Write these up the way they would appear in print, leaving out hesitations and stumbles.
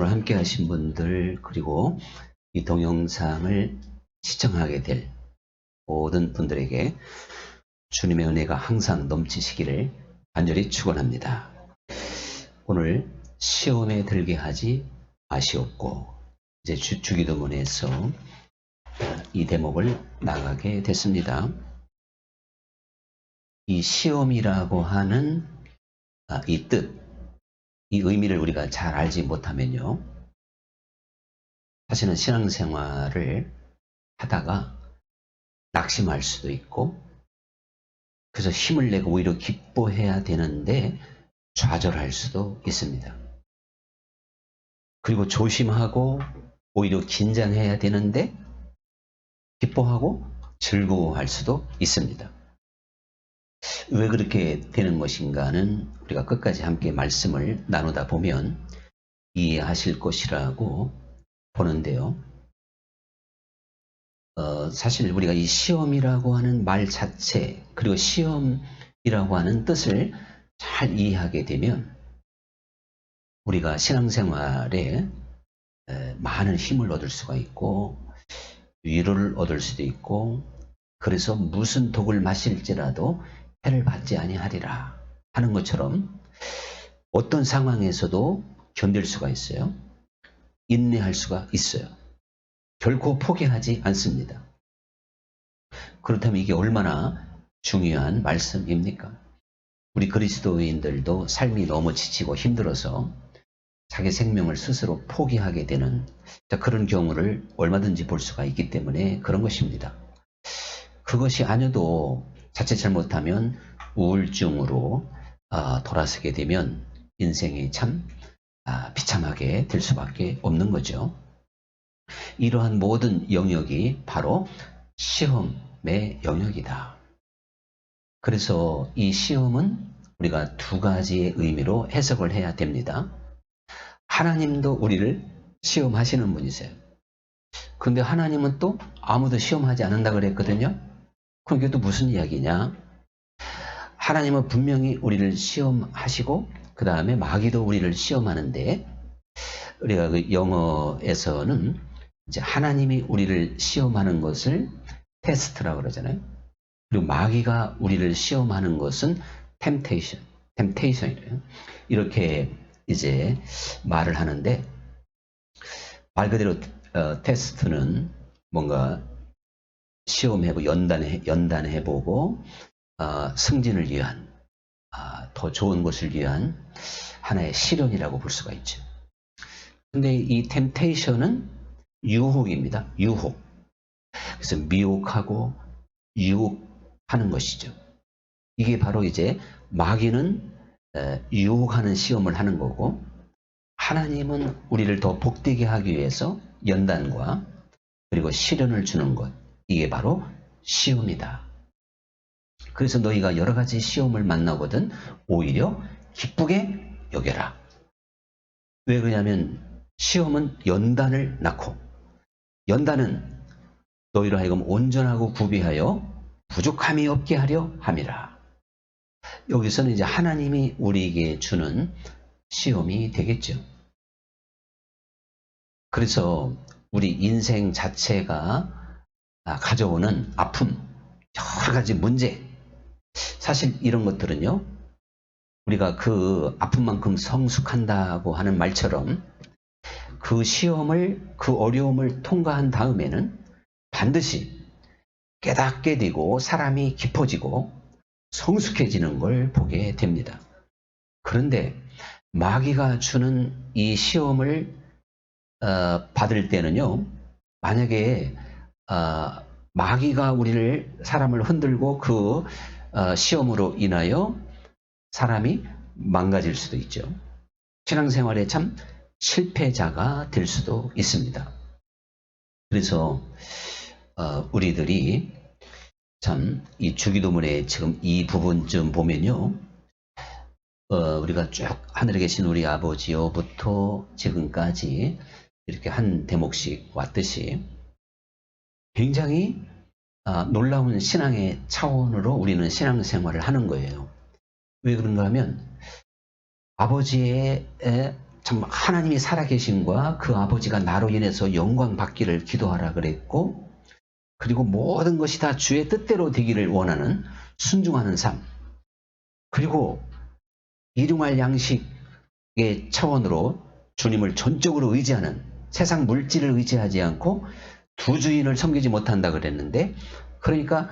오늘 함께 하신 분들, 그리고 이 동영상을 시청하게 될 모든 분들에게 주님의 은혜가 항상 넘치시기를 간절히 축원합니다. 오늘 시험에 들게 하지 마시옵고, 이제 주기도문에서 이 대목을 나가게 됐습니다. 이 시험이라고 하는 이 뜻, 이 의미를 우리가 잘 알지 못하면요, 사실은 신앙생활을 하다가 낙심할 수도 있고, 그래서 힘을 내고 오히려 기뻐해야 되는데 좌절할 수도 있습니다. 그리고 조심하고 오히려 긴장해야 되는데 기뻐하고 즐거워할 수도 있습니다. 왜 그렇게 되는 것인가는 우리가 끝까지 함께 말씀을 나누다 보면 이해하실 것이라고 보는데요. 사실 우리가 이 시험이라고 하는 말 자체, 그리고 시험이라고 하는 뜻을 잘 이해하게 되면 우리가 신앙생활에 많은 힘을 얻을 수가 있고, 위로를 얻을 수도 있고, 그래서 무슨 독을 마실지라도 해를 받지 아니하리라 하는 것처럼 어떤 상황에서도 견딜 수가 있어요. 인내할 수가 있어요. 결코 포기하지 않습니다. 그렇다면 이게 얼마나 중요한 말씀입니까? 우리 그리스도인들도 삶이 너무 지치고 힘들어서 자기 생명을 스스로 포기하게 되는 그런 경우를 얼마든지 볼 수가 있기 때문에 그런 것입니다. 그것이 아니어도 자칫 잘못하면 우울증으로 돌아서게 되면 인생이 참 비참하게 될 수밖에 없는 거죠. 이러한 모든 영역이 바로 시험의 영역이다. 그래서 이 시험은 우리가 두 가지의 의미로 해석을 해야 됩니다. 하나님도 우리를 시험하시는 분이세요. 그런데 하나님은 또 아무도 시험하지 않는다 그랬거든요. 그럼 이게 또 무슨 이야기냐? 하나님은 분명히 우리를 시험하시고 그 다음에 마귀도 우리를 시험하는데, 우리가 그 영어에서는 이제 하나님이 우리를 시험하는 것을 테스트라고 그러잖아요. 그리고 마귀가 우리를 시험하는 것은 temptation이래요. 이렇게 이제 말을 하는데, 말 그대로 테스트는 뭔가 시험해보고 연단해보고 승진을 위한 더 좋은 것을 위한 하나의 시련이라고 볼 수가 있죠. 근데 이 temptation은 유혹입니다. 유혹. 그래서 미혹하고 유혹하는 것이죠. 이게 바로 이제 마귀는 유혹하는 시험을 하는 거고, 하나님은 우리를 더 복되게 하기 위해서 연단과 그리고 시련을 주는 것, 이게 바로 시험이다. 그래서 너희가 여러 가지 시험을 만나거든 오히려 기쁘게 여겨라. 왜 그러냐면 시험은 연단을 낳고, 연단은 너희로 하여금 온전하고 구비하여 부족함이 없게 하려 함이라. 여기서는 이제 하나님이 우리에게 주는 시험이 되겠죠. 그래서 우리 인생 자체가 가져오는 아픔, 여러 가지 문제, 사실 이런 것들은요, 우리가 그 아픔만큼 성숙한다고 하는 말처럼 그 시험을, 그 어려움을 통과한 다음에는 반드시 깨닫게 되고 사람이 깊어지고 성숙해지는 걸 보게 됩니다. 그런데 마귀가 주는 이 시험을 받을 때는요, 만약에 마귀가 사람을 흔들고 그 시험으로 인하여 사람이 망가질 수도 있죠. 신앙생활에 참 실패자가 될 수도 있습니다. 그래서 우리들이 참 이 주기도문의 지금 이 부분쯤 보면요, 우리가 쭉 하늘에 계신 우리 아버지요부터 지금까지 이렇게 한 대목씩 왔듯이 굉장히 놀라운 신앙의 차원으로 우리는 신앙생활을 하는 거예요. 왜 그런가 하면 아버지의 참 하나님이 살아계심과 그 아버지가 나로 인해서 영광 받기를 기도하라 그랬고, 그리고 모든 것이 다 주의 뜻대로 되기를 원하는 순종하는 삶, 그리고 일용할 양식의 차원으로 주님을 전적으로 의지하는, 세상 물질을 의지하지 않고 두 주인을 섬기지 못한다 그랬는데, 그러니까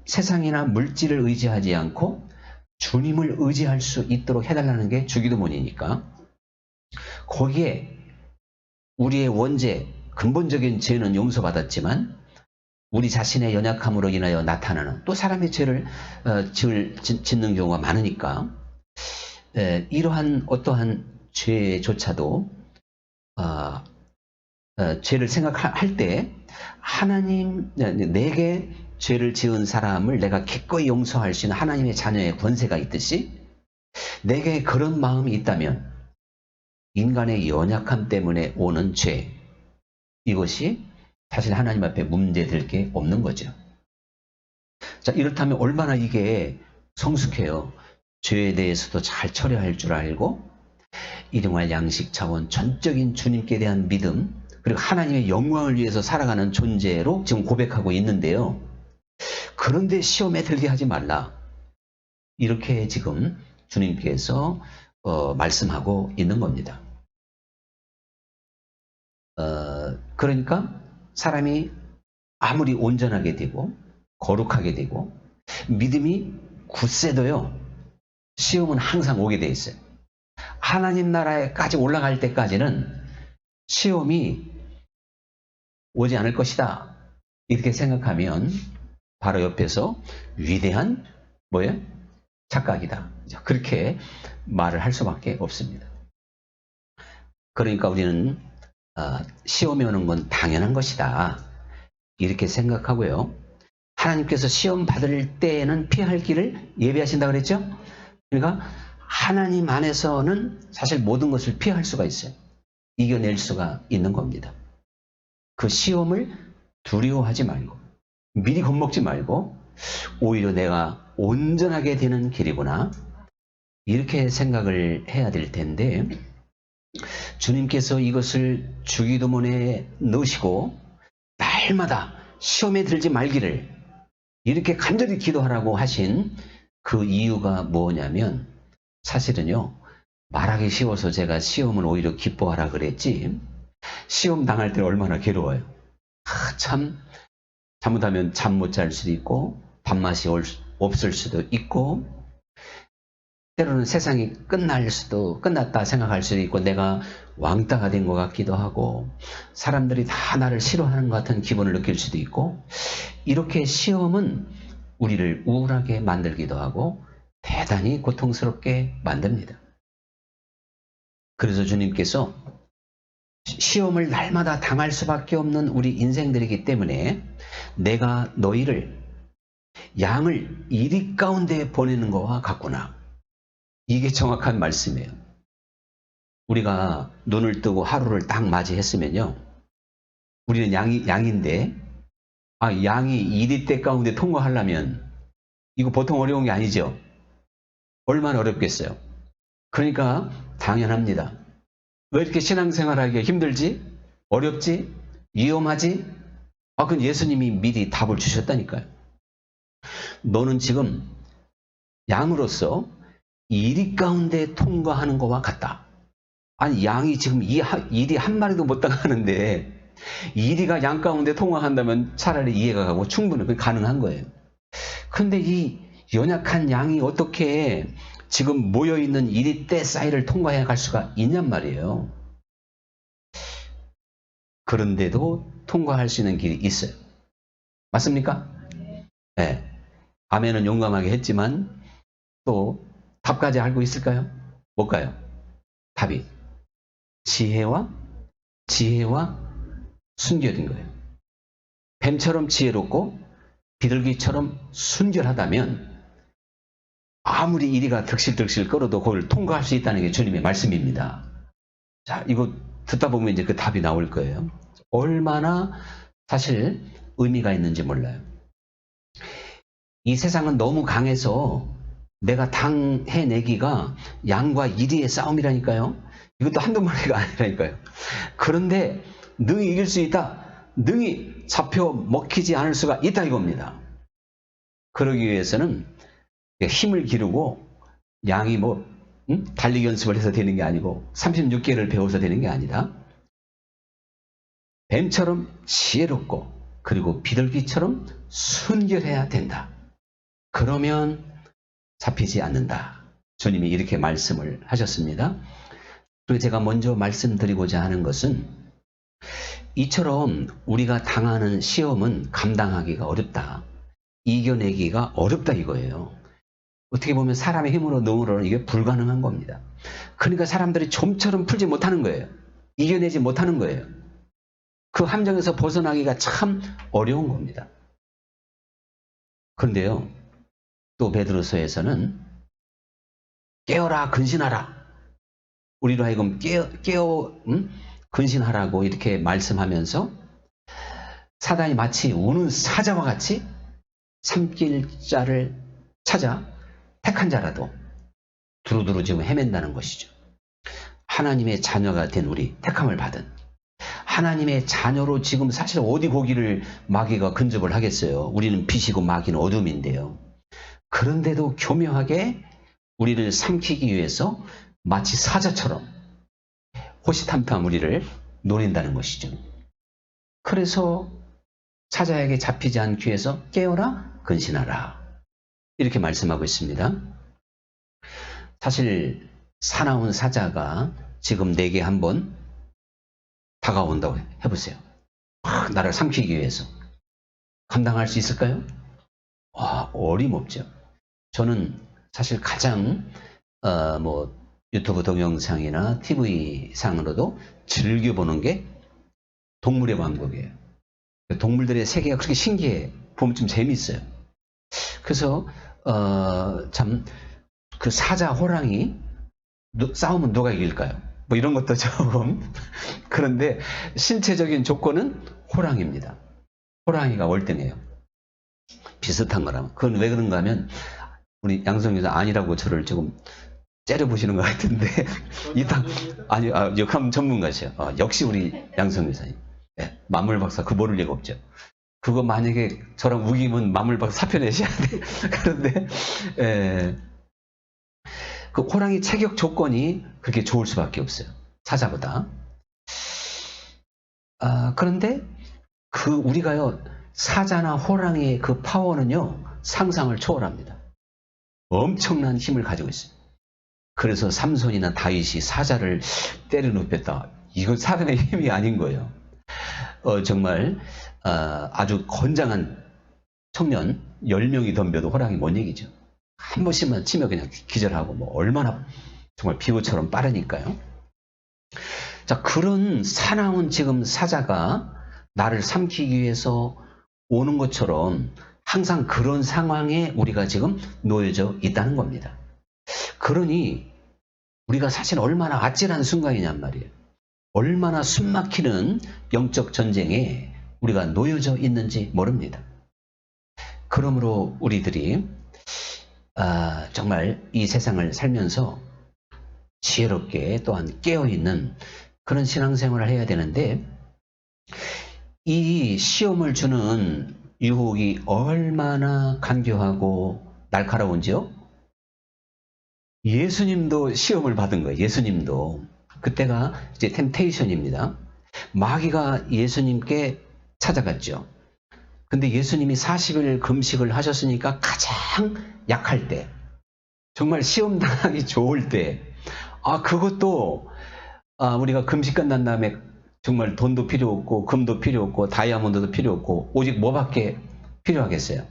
세상이나 물질을 의지하지 않고 주님을 의지할 수 있도록 해달라는 게 주기도문이니까, 거기에 우리의 원죄, 근본적인 죄는 용서받았지만 우리 자신의 연약함으로 인하여 나타나는, 또 사람의 죄를 짓는 경우가 많으니까, 이러한 어떠한 죄조차도 죄를 생각할 때 하나님, 내게 죄를 지은 사람을 내가 기꺼이 용서할 수 있는 하나님의 자녀의 권세가 있듯이, 내게 그런 마음이 있다면 인간의 연약함 때문에 오는 죄, 이것이 사실 하나님 앞에 문제될 게 없는 거죠. 자, 이렇다면 얼마나 이게 성숙해요. 죄에 대해서도 잘 처리할 줄 알고, 일용할 양식 차원 전적인 주님께 대한 믿음, 그리고 하나님의 영광을 위해서 살아가는 존재로 지금 고백하고 있는데요. 그런데 시험에 들게 하지 말라, 이렇게 지금 주님께서 말씀하고 있는 겁니다. 그러니까 사람이 아무리 온전하게 되고 거룩하게 되고 믿음이 굳세도요, 시험은 항상 오게 돼 있어요. 하나님 나라에까지 올라갈 때까지는 시험이 오지 않을 것이다, 이렇게 생각하면 바로 옆에서 위대한 뭐예요? 착각이다, 그렇게 말을 할 수밖에 없습니다. 그러니까 우리는 시험이 오는 건 당연한 것이다, 이렇게 생각하고요. 하나님께서 시험 받을 때에는 피할 길을 예비하신다 그랬죠? 그러니까 하나님 안에서는 사실 모든 것을 피할 수가 있어요. 이겨낼 수가 있는 겁니다. 그 시험을 두려워하지 말고, 미리 겁먹지 말고, 오히려 내가 온전하게 되는 길이구나, 이렇게 생각을 해야 될 텐데, 주님께서 이것을 주기도문에 넣으시고 날마다 시험에 들지 말기를 이렇게 간절히 기도하라고 하신 그 이유가 뭐냐면, 사실은요, 말하기 쉬워서 제가 시험을 오히려 기뻐하라 그랬지, 시험 당할 때 얼마나 괴로워요. 참, 잘못하면 잠 못 잘 수도 있고, 밥맛이 없을 수도 있고, 때로는 세상이 끝났다 생각할 수도 있고, 내가 왕따가 된 것 같기도 하고, 사람들이 다 나를 싫어하는 것 같은 기분을 느낄 수도 있고, 이렇게 시험은 우리를 우울하게 만들기도 하고 대단히 고통스럽게 만듭니다. 그래서 주님께서 시험을 날마다 당할 수밖에 없는 우리 인생들이기 때문에, 내가 너희를 양을 이리 가운데 보내는 것과 같구나, 이게 정확한 말씀이에요. 우리가 눈을 뜨고 하루를 딱 맞이했으면요, 우리는 양인데, 양이 이리떼 가운데 통과하려면 이거 보통 어려운 게 아니죠. 얼마나 어렵겠어요. 그러니까 당연합니다. 왜 이렇게 신앙생활하기가 힘들지? 어렵지? 위험하지? 그건 예수님이 미리 답을 주셨다니까요. 너는 지금 양으로서 이리 가운데 통과하는 것과 같다. 아니, 양이 지금 이리 한 마리도 못 당하는데 이리가 양 가운데 통과한다면 차라리 이해가 가고 충분히 가능한 거예요. 그런데 이 연약한 양이 어떻게 지금 모여있는 이리떼 사이를 통과해 갈 수가 있냔 말이에요. 그런데도 통과할 수 있는 길이 있어요. 맞습니까? 네. 아멘은 용감하게 했지만 또 답까지 알고 있을까요? 뭘까요? 답이 지혜와 순결인 거예요. 뱀처럼 지혜롭고 비둘기처럼 순결하다면 아무리 이리가 득실득실 끌어도 그걸 통과할 수 있다는 게 주님의 말씀입니다. 자, 이거 듣다 보면 이제 그 답이 나올 거예요. 얼마나 사실 의미가 있는지 몰라요. 이 세상은 너무 강해서 내가 당해내기가 양과 이리의 싸움이라니까요. 이것도 한두 마리가 아니라니까요. 그런데 능히 이길 수 있다. 능히 잡혀 먹히지 않을 수가 있다 이겁니다. 그러기 위해서는 힘을 기르고 양이 달리기 연습을 해서 되는 게 아니고 36개를 배워서 되는 게 아니다. 뱀처럼 지혜롭고 그리고 비둘기처럼 순결해야 된다. 그러면 잡히지 않는다. 주님이 이렇게 말씀을 하셨습니다. 그리고 제가 먼저 말씀드리고자 하는 것은 이처럼 우리가 당하는 시험은 감당하기가 어렵다. 이겨내기가 어렵다 이거예요. 어떻게 보면 사람의 힘으로 능으로는 이게 불가능한 겁니다. 그러니까 사람들이 좀처럼 풀지 못하는 거예요. 이겨내지 못하는 거예요. 그 함정에서 벗어나기가 참 어려운 겁니다. 그런데요, 또 베드로서에서는 깨어라 근신하라. 우리로 하여금 깨어 근신하라고 이렇게 말씀하면서 사단이 마치 우는 사자와 같이 삼킬 자를 찾아 택한 자라도 두루두루 지금 헤맨다는 것이죠. 하나님의 자녀가 된 우리, 택함을 받은 하나님의 자녀로 지금 사실 어디 거기를 마귀가 근접을 하겠어요. 우리는 빛이고 마귀는 어둠인데요. 그런데도 교묘하게 우리를 삼키기 위해서 마치 사자처럼 호시탐탐 우리를 노린다는 것이죠. 그래서 사자에게 잡히지 않기 위해서 깨어라 근신하라 이렇게 말씀하고 있습니다. 사실 사나운 사자가 지금 내게 한번 다가온다고 해보세요. 나를 삼키기 위해서 감당할 수 있을까요? 어림없죠. 저는 사실 가장 유튜브 동영상이나 TV상으로도 즐겨보는 게 동물의 왕국이에요. 동물들의 세계가 그렇게 신기해. 보면 좀 재밌어요. 그래서 참 그 사자, 호랑이 싸우면 누가 이길까요? 이런 것도 조금 그런데 신체적인 조건은 호랑이입니다. 호랑이가 월등해요. 비슷한 거라면. 그건 왜 그런가 하면 우리 양성교사 아니라고 저를 조금 째려보시는 것 같은데 역학 전문가시요. 역시 우리 양성교사님. 네, 만물박사 그 모를 리가 없죠. 그거 만약에 저랑 우기면 만물박사 사표 내셔야 돼. 그런데 그 호랑이 체격 조건이 그렇게 좋을 수밖에 없어요. 사자보다. 그런데 우리가요 사자나 호랑이의 그 파워는요 상상을 초월합니다. 엄청난 힘을 가지고 있어요. 그래서 삼손이나 다윗이 사자를 때려 눕혔다. 이건 사람의 힘이 아닌 거예요. 정말 아주 건장한 청년 10명이 덤벼도 호랑이 못 이기죠. 한 번씩만 치면 그냥 기절하고 얼마나 정말 비호처럼 빠르니까요. 자, 그런 사나운 지금 사자가 나를 삼키기 위해서 오는 것처럼 항상 그런 상황에 우리가 지금 놓여져 있다는 겁니다. 그러니 우리가 사실 얼마나 아찔한 순간이냔 말이에요. 얼마나 숨막히는 영적 전쟁에 우리가 놓여져 있는지 모릅니다. 그러므로 우리들이 정말 이 세상을 살면서 지혜롭게 또한 깨어있는 그런 신앙생활을 해야 되는데 이 시험을 주는 유혹이 얼마나 간교하고 날카로운지요? 예수님도 시험을 받은 거예요. 예수님도. 그때가 이제 템테이션입니다. 마귀가 예수님께 찾아갔죠. 근데 예수님이 40일 금식을 하셨으니까 가장 약할 때, 정말 시험당하기 좋을 때, 그것도 우리가 금식 끝난 다음에 정말 돈도 필요 없고 금도 필요 없고 다이아몬드도 필요 없고 오직 뭐밖에 필요하겠어요?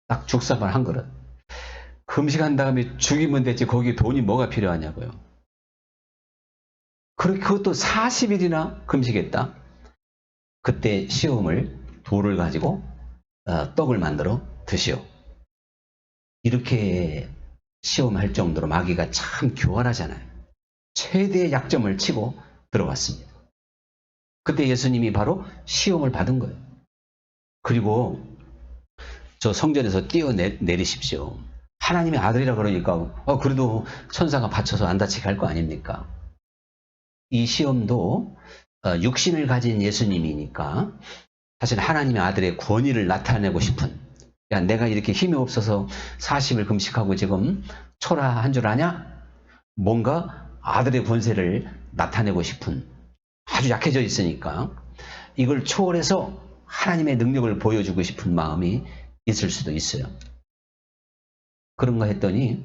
딱 죽사발 한 그릇. 금식한 다음에 죽이면 됐지 거기에 돈이 뭐가 필요하냐고요. 그것도 40일이나 금식했다. 그때 시험을 돌을 가지고 떡을 만들어 드시오. 이렇게 시험할 정도로 마귀가 참 교활하잖아요. 최대의 약점을 치고 들어왔습니다. 그때 예수님이 바로 시험을 받은 거예요. 그리고 저 성전에서 뛰어내리십시오. 하나님의 아들이라 그러니까 그래도 천사가 받쳐서 안 다치게 할 거 아닙니까? 이 시험도 육신을 가진 예수님이니까 사실 하나님의 아들의 권위를 나타내고 싶은, 야, 내가 이렇게 힘이 없어서 40일 금식하고 지금 초라한 줄 아냐? 뭔가 아들의 권세를 나타내고 싶은, 아주 약해져 있으니까 이걸 초월해서 하나님의 능력을 보여주고 싶은 마음이 있을 수도 있어요. 그런가 했더니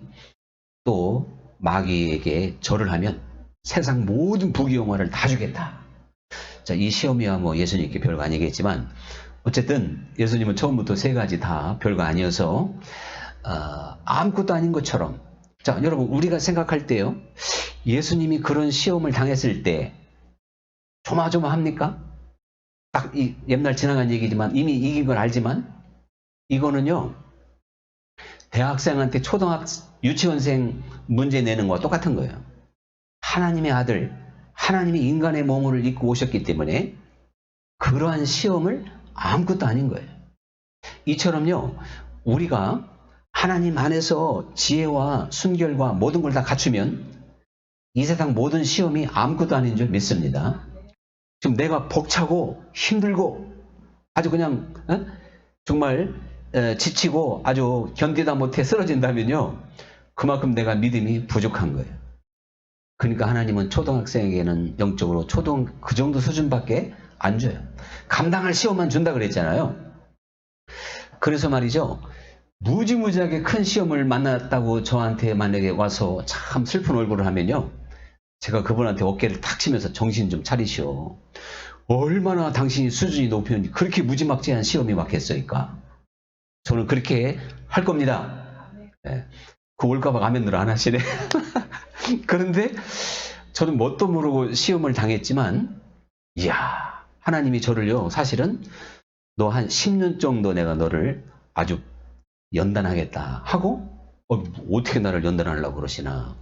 또 마귀에게 절을 하면 세상 모든 부귀영화를 다 주겠다. 자, 이 시험이야 뭐 예수님께 별거 아니겠지만 어쨌든 예수님은 처음부터 세 가지 다 별거 아니어서 아무것도 아닌 것처럼. 자, 여러분, 우리가 생각할 때요, 예수님이 그런 시험을 당했을 때 조마조마합니까? 딱 이 옛날 지나간 얘기지만 이미 이긴 걸 알지만, 이거는요 대학생한테 유치원생 문제 내는 거와 똑같은 거예요. 하나님의 아들, 하나님이 인간의 몸을 입고 오셨기 때문에 그러한 시험을 아무것도 아닌 거예요. 이처럼요, 우리가 하나님 안에서 지혜와 순결과 모든 걸 다 갖추면 이 세상 모든 시험이 아무것도 아닌 줄 믿습니다. 지금 내가 벅차고 힘들고 아주 그냥 정말 지치고 아주 견디다 못해 쓰러진다면요, 그만큼 내가 믿음이 부족한 거예요. 그러니까 하나님은 초등학생에게는 영적으로 그 정도 수준밖에 안 줘요. 감당할 시험만 준다 그랬잖아요. 그래서 말이죠, 무지무지하게 큰 시험을 만났다고 저한테 만약에 와서 참 슬픈 얼굴을 하면요, 제가 그분한테 어깨를 탁 치면서 정신 좀 차리시오. 얼마나 당신이 수준이 높으면 그렇게 무지막지한 시험이 왔겠어니까. 저는 그렇게 할 겁니다. 네. 그 올까봐 아멘을 안 하시네. 그런데 저는 뭣도 모르고 시험을 당했지만, 이야, 하나님이 저를요, 사실은 너 한 10년 정도 내가 너를 아주 연단하겠다 하고, 어떻게 나를 연단하려고 그러시나.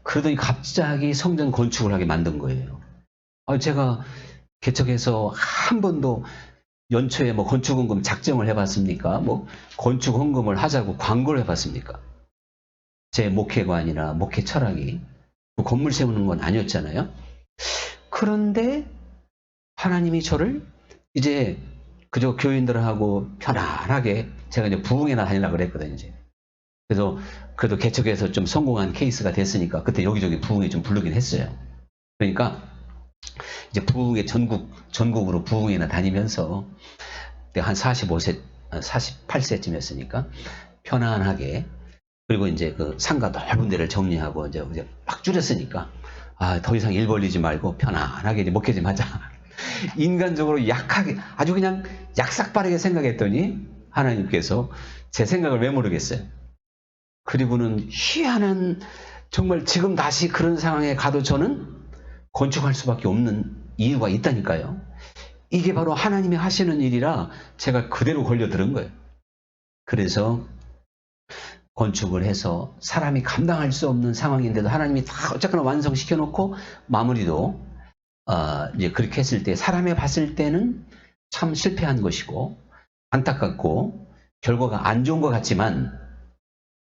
그러더니 갑자기 성전 건축을 하게 만든 거예요. 제가 개척해서 한 번도 연초에 뭐 건축헌금 작정을 해봤습니까? 뭐 건축헌금을 하자고 광고를 해봤습니까? 제 목회관이나 목회 철학이 뭐 건물 세우는 건 아니었잖아요. 그런데 하나님이 저를 이제 그저 교인들하고 편안하게, 제가 이제 부흥회나 다니려고 그랬거든요. 이제. 그래서 그래도 개척해서 좀 성공한 케이스가 됐으니까 그때 여기저기 부흥회 좀 부르긴 했어요. 그러니까 이제 부흥회 전국으로 부흥회나 다니면서 한 48세쯤 편안하게, 그리고 이제 그 상가 넓은 데를 정리하고 이제 막 줄였으니까, 더 이상 일 벌리지 말고 편안하게 이제 목회 좀 하자. 인간적으로 약하게, 아주 그냥 약삭빠르게 생각했더니 하나님께서 제 생각을 왜 모르겠어요. 그리고는 희한한, 정말 지금 다시 그런 상황에 가도 저는 건축할 수밖에 없는 이유가 있다니까요. 이게 바로 하나님이 하시는 일이라 제가 그대로 걸려들은 거예요. 그래서 건축을 해서 사람이 감당할 수 없는 상황인데도 하나님이 다 어쨌거나 완성시켜 놓고 마무리도 이제 그렇게 했을 때 사람이 봤을 때는 참 실패한 것이고 안타깝고 결과가 안 좋은 것 같지만,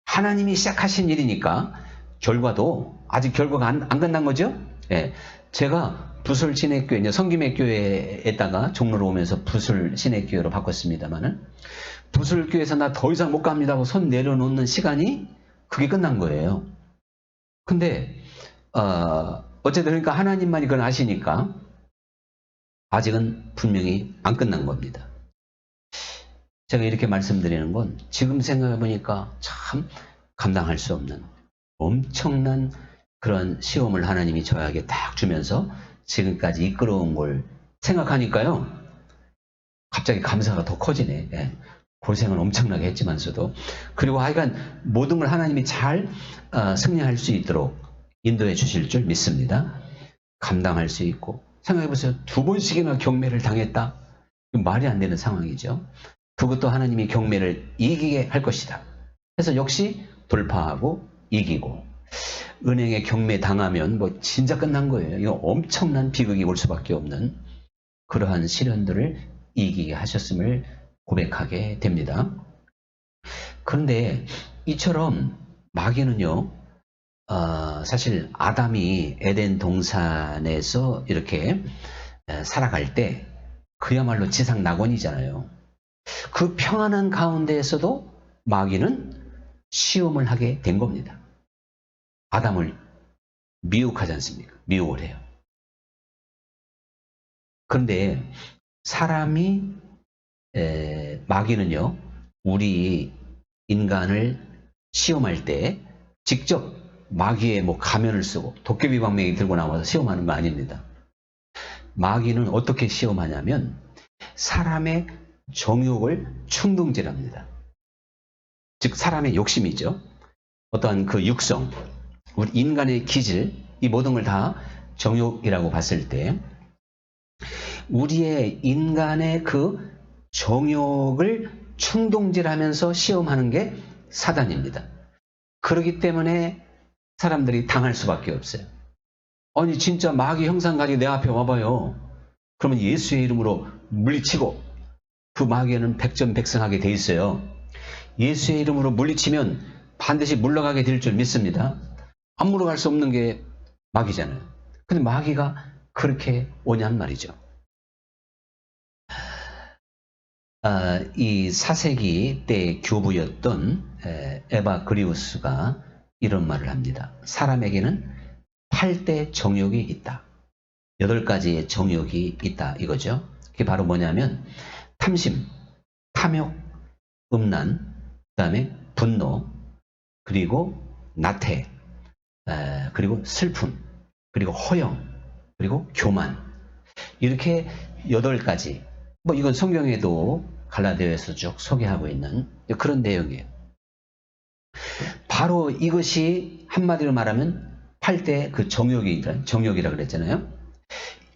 하나님이 시작하신 일이니까 결과도 아직 결과가 안 끝난 거죠. 예. 제가 부설 신학교에, 이제 성김의교회에다가 종로로 오면서 부설 신학교회로 바꿨습니다만은, 부설교회에서 나 더 이상 못 갑니다 하고 손 내려놓는 시간이 그게 끝난 거예요. 근데 어쨌든 그러니까 하나님만이 그걸 아시니까 아직은 분명히 안 끝난 겁니다. 제가 이렇게 말씀드리는 건 지금 생각해 보니까 참 감당할 수 없는 엄청난 그런 시험을 하나님이 저에게 딱 주면서 지금까지 이끌어온 걸 생각하니까요, 갑자기 감사가 더 커지네. 예. 고생은 엄청나게 했지만서도. 그리고 하여간 모든 걸 하나님이 잘 승리할 수 있도록 인도해 주실 줄 믿습니다. 감당할 수 있고. 생각해 보세요. 2번씩이나 경매를 당했다. 말이 안 되는 상황이죠. 그것도 하나님이 경매를 이기게 할 것이다. 그래서 역시 돌파하고 이기고. 은행에 경매 당하면 뭐 진짜 끝난 거예요. 이거 엄청난 비극이 올 수밖에 없는 그러한 시련들을 이기게 하셨음을 고백하게 됩니다. 그런데 이처럼 마귀는요, 사실 아담이 에덴 동산에서 이렇게 살아갈 때 그야말로 지상 낙원이잖아요. 그 평안한 가운데에서도 마귀는 시험을 하게 된 겁니다. 아담을 미혹하지 않습니까? 미혹을 해요. 그런데 사람이 마귀는요, 우리 인간을 시험할 때 직접 마귀의 뭐 가면을 쓰고 도깨비 방망이 들고 나와서 시험하는 거 아닙니다. 마귀는 어떻게 시험하냐면 사람의 정욕을 충동질합니다. 즉 사람의 욕심이죠. 어떠한 그 육성, 우리 인간의 기질, 이 모든 걸 다 정욕이라고 봤을 때 우리의 인간의 그 정욕을 충동질하면서 시험하는 게 사단입니다. 그렇기 때문에 사람들이 당할 수밖에 없어요. 아니 진짜 마귀 형상 가지고 내 앞에 와봐요. 그러면 예수의 이름으로 물리치고 그 마귀는 백전백승하게 돼 있어요. 예수의 이름으로 물리치면 반드시 물러가게 될 줄 믿습니다. 안 물러갈 수 없는 게 마귀잖아요. 근데 마귀가 그렇게 오냔 말이죠. 이 4세기 때 교부였던 에바 그리우스가 이런 말을 합니다. 사람에게는 8대 정욕이 있다. 8가지의 정욕이 있다 이거죠. 그게 바로 뭐냐면 탐심, 탐욕, 음란, 그 다음에 분노, 그리고 나태, 그리고 슬픔, 그리고 허영, 그리고 교만. 이렇게 8가지. 뭐 이건 성경에도 갈라디아에서 쭉 소개하고 있는 그런 내용이에요. 바로 이것이 한마디로 말하면 8대 그 정욕이라 그랬잖아요.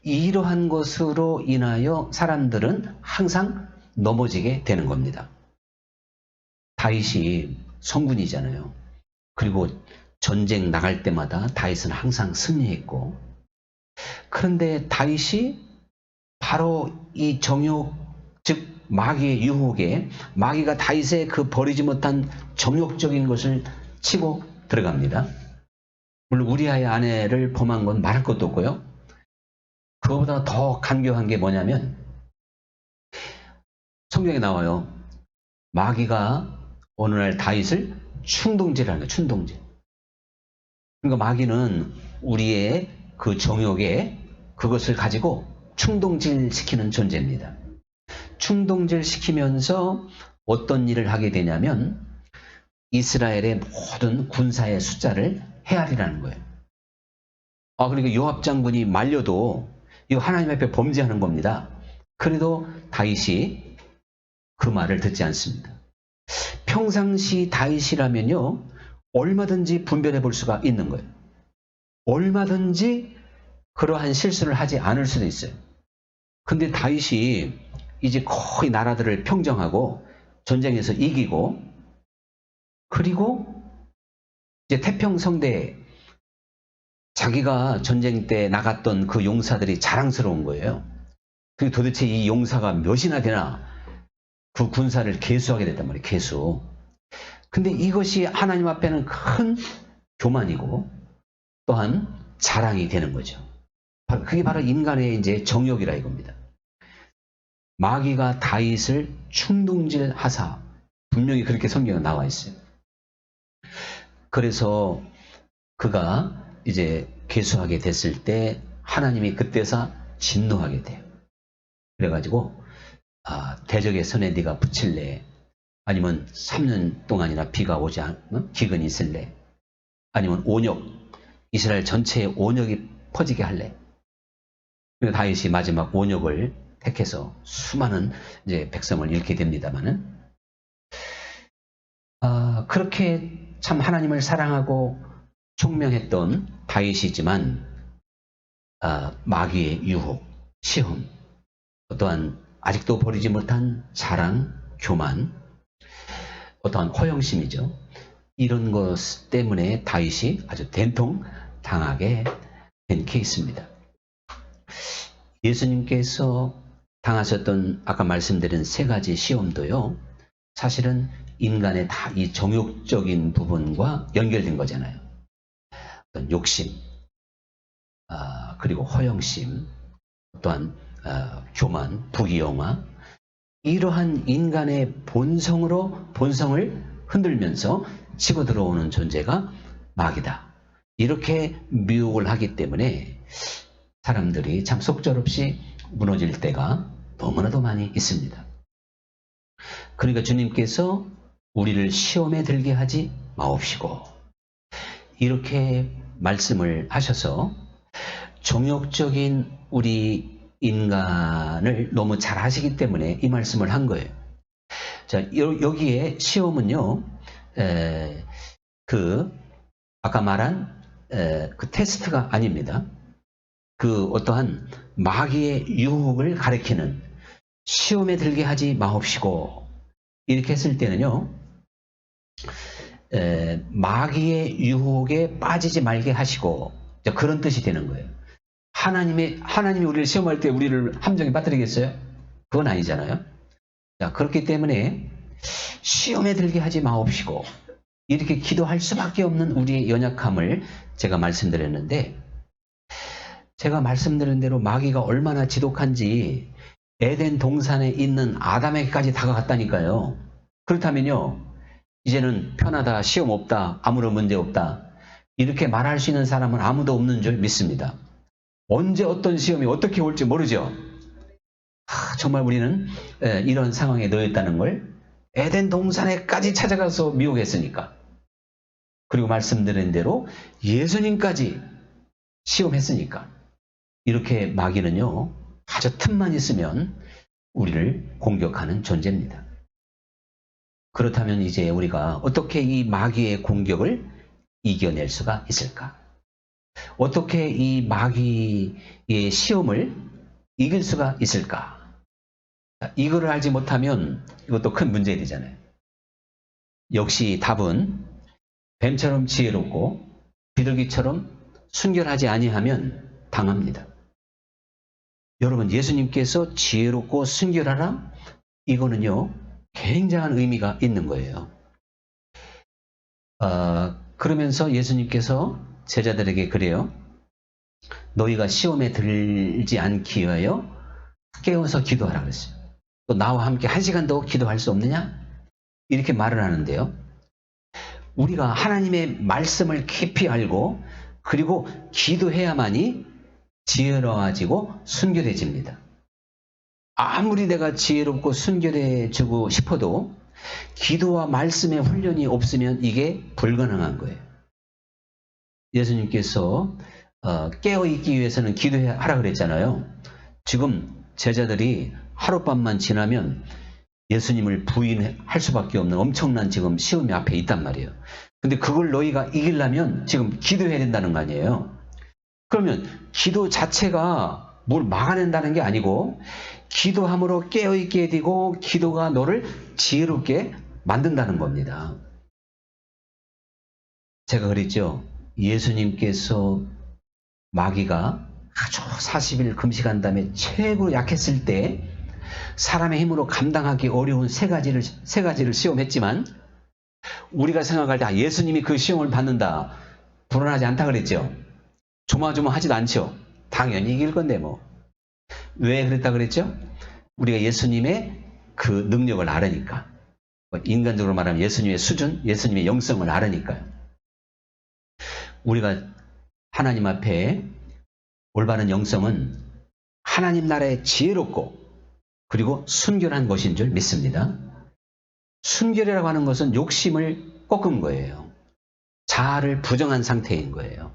이러한 것으로 인하여 사람들은 항상 넘어지게 되는 겁니다. 다윗이 성군이잖아요. 그리고 전쟁 나갈 때마다 다윗은 항상 승리했고, 그런데 다윗이 바로 이 정욕, 즉 마귀의 유혹에 마귀가 다윗의 그 버리지 못한 정욕적인 것을 치고 들어갑니다. 물론 우리아의 아내를 범한 건 말할 것도 없고요. 그거보다 더 간교한 게 뭐냐면 성경에 나와요. 마귀가 어느 날 다윗을 충동질하는 거예요. 충동질. 그러니까 마귀는 우리의 그 정욕에 그것을 가지고 충동질시키는 존재입니다. 충동질시키면서 어떤 일을 하게 되냐면 이스라엘의 모든 군사의 숫자를 헤아리라는 거예요. 그러니까 요압 장군이 말려도 이거 하나님 앞에 범죄하는 겁니다. 그래도 다윗이 그 말을 듣지 않습니다. 평상시 다윗이라면요, 얼마든지 분별해 볼 수가 있는 거예요. 얼마든지 그러한 실수를 하지 않을 수도 있어요. 근데 다윗이 이제 거의 나라들을 평정하고 전쟁에서 이기고, 그리고 이제 태평성대에 자기가 전쟁 때 나갔던 그 용사들이 자랑스러운 거예요. 그리고 도대체 이 용사가 몇이나 되나 그 군사를 계수하게 됐단 말이에요. 계수. 근데 이것이 하나님 앞에는 큰 교만이고 또한 자랑이 되는 거죠. 그게 바로 인간의 이제 정욕이라 이겁니다. 마귀가 다윗을 충동질하사, 분명히 그렇게 성경에 나와 있어요. 그래서 그가 이제 계수하게 됐을 때 하나님이 그때서 진노하게 돼요. 그래가지고 대적의 손에 네가 붙일래? 아니면 3년 동안이나 비가 오지 않, 기근이 있을래? 아니면 온역, 이스라엘 전체에 온역이 퍼지게 할래? 그러니까 다윗이 마지막 온역을 택해서 수많은 이제 백성을 잃게 됩니다만은, 그렇게 참 하나님을 사랑하고 총명했던 다윗이지만 마귀의 유혹, 시험, 어떠한 아직도 버리지 못한 자랑, 교만, 어떠한 허영심이죠. 이런 것 때문에 다윗이 아주 된통 당하게 된 케이스입니다. 예수님께서 당하셨던 아까 말씀드린 3가지 시험도요, 사실은 인간의 다 이 정욕적인 부분과 연결된 거잖아요. 어떤 욕심, 그리고 허영심, 또한 교만, 부귀영화, 이러한 인간의 본성을 흔들면서 치고 들어오는 존재가 마귀다. 이렇게 미혹을 하기 때문에 사람들이 참 속절없이 무너질 때가 너무나도 많이 있습니다. 그러니까 주님께서 우리를 시험에 들게 하지 마옵시고, 이렇게 말씀을 하셔서 종욕적인 우리 인간을 너무 잘 아시기 때문에 이 말씀을 한 거예요. 자, 여기에 시험은요, 아까 말한 그 테스트가 아닙니다. 그 어떠한 마귀의 유혹을 가리키는, 시험에 들게 하지 마옵시고, 이렇게 했을 때는요, 마귀의 유혹에 빠지지 말게 하시고, 그런 뜻이 되는 거예요. 하나님이 우리를 시험할 때 우리를 함정에 빠뜨리겠어요? 그건 아니잖아요. 자, 그렇기 때문에 시험에 들게 하지 마옵시고, 이렇게 기도할 수밖에 없는 우리의 연약함을 제가 말씀드렸는데, 제가 말씀드린 대로 마귀가 얼마나 지독한지 에덴 동산에 있는 아담에게까지 다가갔다니까요. 그렇다면요, 이제는 편하다, 시험 없다, 아무런 문제 없다, 이렇게 말할 수 있는 사람은 아무도 없는 줄 믿습니다. 언제 어떤 시험이 어떻게 올지 모르죠. 정말 우리는 이런 상황에 놓였다는 걸 에덴 동산에까지 찾아가서 미혹했으니까, 그리고 말씀드린 대로 예수님까지 시험했으니까, 이렇게 마귀는요, 아주 틈만 있으면 우리를 공격하는 존재입니다. 그렇다면 이제 우리가 어떻게 이 마귀의 공격을 이겨낼 수가 있을까? 어떻게 이 마귀의 시험을 이길 수가 있을까? 이거를 알지 못하면 이것도 큰 문제되잖아요. 역시 답은 뱀처럼 지혜롭고 비둘기처럼 순결하지 아니하면 당합니다. 여러분, 예수님께서 지혜롭고 순결하라? 이거는요, 굉장한 의미가 있는 거예요. 그러면서 예수님께서 제자들에게 그래요. 너희가 시험에 들지 않기 위하여 깨어서 기도하라 그랬어요. 또 나와 함께 1시간 더 기도할 수 없느냐? 이렇게 말을 하는데요. 우리가 하나님의 말씀을 깊이 알고 그리고 기도해야만이 지혜로워지고 순결해집니다. 아무리 내가 지혜롭고 순결해지고 싶어도 기도와 말씀의 훈련이 없으면 이게 불가능한 거예요. 예수님께서 깨어있기 위해서는 기도하라 그랬잖아요. 지금 제자들이 하룻밤만 지나면 예수님을 부인할 수밖에 없는 엄청난 지금 시험이 앞에 있단 말이에요. 근데 그걸 너희가 이기려면 지금 기도해야 된다는 거 아니에요. 그러면 기도 자체가 뭘 막아낸다는 게 아니고, 기도함으로 깨어있게 되고 기도가 너를 지혜롭게 만든다는 겁니다. 제가 그랬죠. 예수님께서 마귀가 아주 40일 금식한 다음에 최고 약했을 때 사람의 힘으로 감당하기 어려운 세 가지를 시험했지만, 우리가 생각할 때 예수님이 그 시험을 받는다, 불안하지 않다 그랬죠. 조마조마하지도 않죠. 당연히 이길 건데 뭐. 왜 그랬다 그랬죠? 우리가 예수님의 그 능력을 알으니까. 인간적으로 말하면 예수님의 수준, 예수님의 영성을 알으니까요. 우리가 하나님 앞에 올바른 영성은 하나님 나라의 지혜롭고 그리고 순결한 것인 줄 믿습니다. 순결이라고 하는 것은 욕심을 꺾은 거예요. 자아를 부정한 상태인 거예요.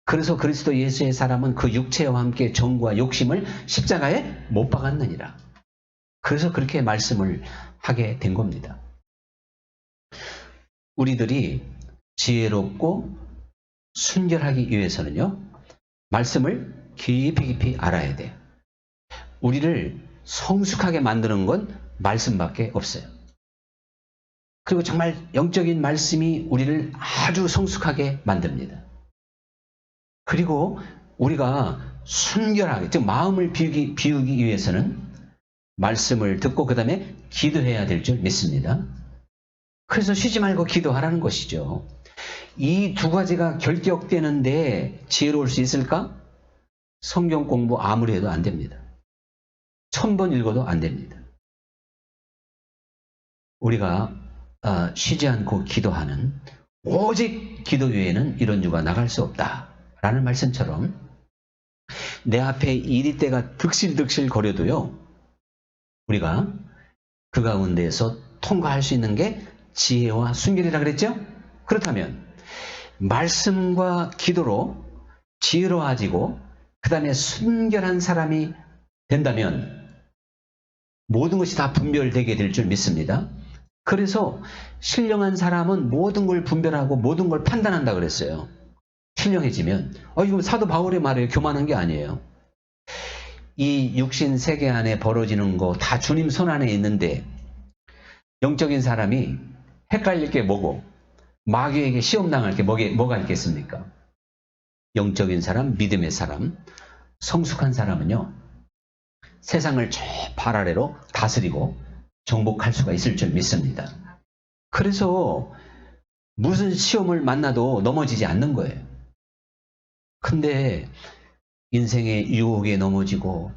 그래서 그리스도 예수의 사람은 그 육체와 함께 정과 욕심을 십자가에 못 박았느니라. 그래서 그렇게 말씀을 하게 된 겁니다. 우리들이 지혜롭고 순결하기 위해서는요, 말씀을 깊이 알아야 돼요. 우리를 성숙하게 만드는 건 말씀밖에 없어요. 그리고 정말 영적인 말씀이 우리를 아주 성숙하게 만듭니다. 그리고 우리가 순결하게, 즉 마음을 비우기 위해서는 말씀을 듣고 그 다음에 기도해야 될 줄 믿습니다. 그래서 쉬지 말고 기도하라는 것이죠. 이 두 가지가 결격되는데 지혜로울 수 있을까? 성경 공부 아무리 해도 안 됩니다. 1000번 읽어도 안 됩니다. 우리가 쉬지 않고 기도하는 오직 기도 외에는 이런 유가 나갈 수 없다라는 말씀처럼 내 앞에 이리때가 득실득실 거려도요, 우리가 그 가운데에서 통과할 수 있는 게 지혜와 순결이라 그랬죠? 그렇다면 말씀과 기도로 지혜로워지고 그 다음에 순결한 사람이 된다면 모든 것이 다 분별되게 될 줄 믿습니다. 그래서 신령한 사람은 모든 걸 분별하고 모든 걸 판단한다 그랬어요. 신령해지면 이거 사도 바울의 말이에요. 교만한 게 아니에요. 이 육신 세계 안에 벌어지는 거 다 주님 손 안에 있는데 영적인 사람이 헷갈릴 게 뭐고 마귀에게 시험당할 게 뭐가 있겠습니까? 영적인 사람, 믿음의 사람, 성숙한 사람은요, 세상을 저 발 아래로 다스리고 정복할 수가 있을 줄 믿습니다. 그래서 무슨 시험을 만나도 넘어지지 않는 거예요. 근데 인생의 유혹에 넘어지고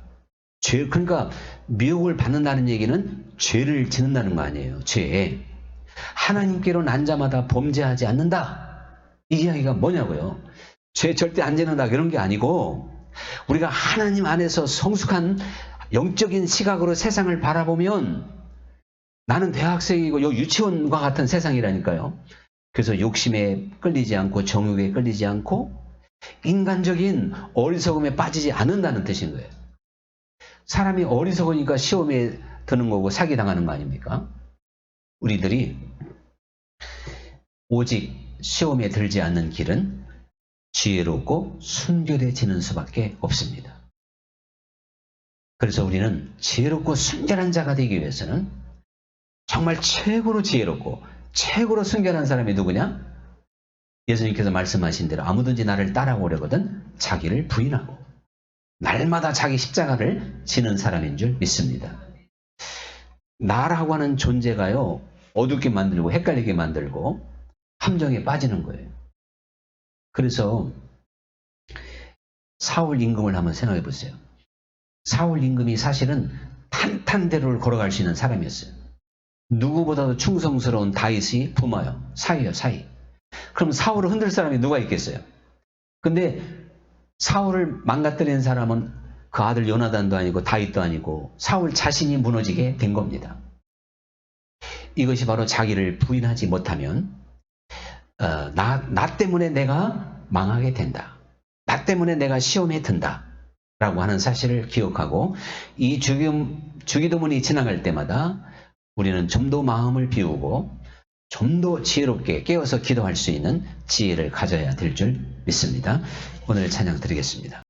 그러니까 미혹을 받는다는 얘기는 죄를 짓는다는 거 아니에요. 죄. 하나님께로 난 자마다 범죄하지 않는다. 이 이야기가 뭐냐고요. 죄 절대 안 짓는다 그런 게 아니고 우리가 하나님 안에서 성숙한 영적인 시각으로 세상을 바라보면 나는 대학생이고 유치원과 같은 세상이라니까요. 그래서 욕심에 끌리지 않고 정욕에 끌리지 않고 인간적인 어리석음에 빠지지 않는다는 뜻인 거예요. 사람이 어리석으니까 시험에 드는 거고 사기당하는 거 아닙니까? 우리들이 오직 시험에 들지 않는 길은 지혜롭고 순결해지는 수밖에 없습니다. 그래서 우리는 지혜롭고 순결한 자가 되기 위해서는 정말 최고로 지혜롭고 최고로 순결한 사람이 누구냐? 예수님께서 말씀하신 대로 아무든지 나를 따라오려거든 자기를 부인하고 날마다 자기 십자가를 지는 사람인 줄 믿습니다. 나라고 하는 존재가요, 어둡게 만들고 헷갈리게 만들고 함정에 빠지는 거예요. 그래서 사울 임금을 한번 생각해 보세요. 사울 임금이 사실은 탄탄대로를 걸어갈 수 있는 사람이었어요. 누구보다도 충성스러운 다윗이 부모요. 사위요, 사위. 그럼 사울을 흔들 사람이 누가 있겠어요? 근데 사울을 망가뜨리는 사람은 그 아들 요나단도 아니고 다윗도 아니고 사울 자신이 무너지게 된 겁니다. 이것이 바로 자기를 부인하지 못하면 나 때문에 내가 망하게 된다. 나 때문에 내가 시험에 든다. 라고 하는 사실을 기억하고 이 주기도문이 지나갈 때마다 우리는 좀 더 마음을 비우고 좀 더 지혜롭게 깨어서 기도할 수 있는 지혜를 가져야 될 줄 믿습니다. 오늘 찬양 드리겠습니다.